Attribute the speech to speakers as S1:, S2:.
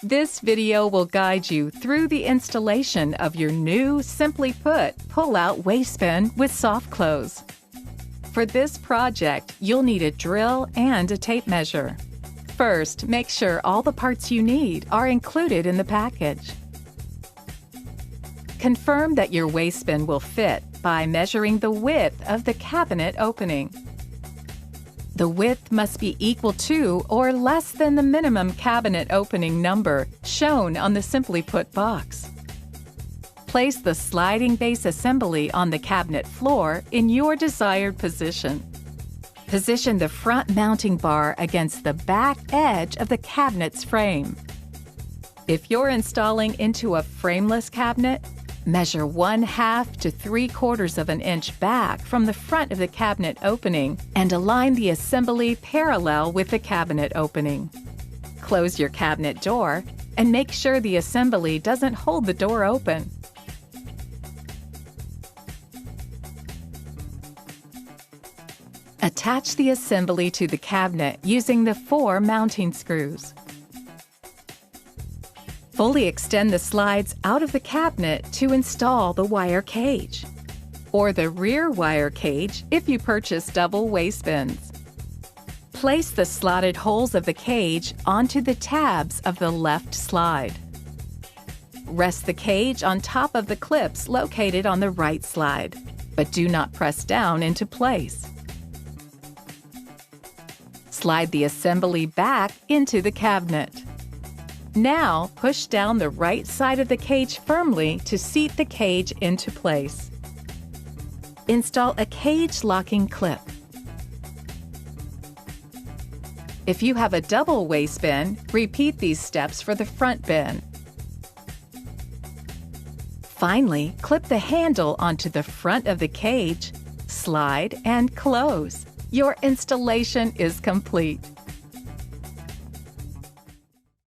S1: This video will guide you through the installation of your new Simplyput Pullout Waste bin with soft close. For this project, you'll need a drill and a tape measure. First, make sure all the parts you need are included in the package. Confirm that your waste bin will fit by measuring the width of the cabinet opening. The width must be equal to or less than the minimum cabinet opening number shown on the Simplyput box. Place the sliding base assembly on the cabinet floor in your desired position. Position the front mounting bar against the back edge of the cabinet's frame. If you're installing into a frameless cabinet, measure 1/2 to 3/4 of an inch back from the front of the cabinet opening and align the assembly parallel with the cabinet opening. Close your cabinet door and make sure the assembly doesn't hold the door open. Attach the assembly to the cabinet using the 4 mounting screws. Fully extend the slides out of the cabinet to install the wire cage, or the rear wire cage if you purchase double waste bins. Place the slotted holes of the cage onto the tabs of the left slide. Rest the cage on top of the clips located on the right slide, but do not press down into place. Slide the assembly back into the cabinet. Now, push down the right side of the cage firmly to seat the cage into place. Install a cage locking clip. If you have a double waste bin, repeat these steps for the front bin. Finally, clip the handle onto the front of the cage, slide, and close. Your installation is complete.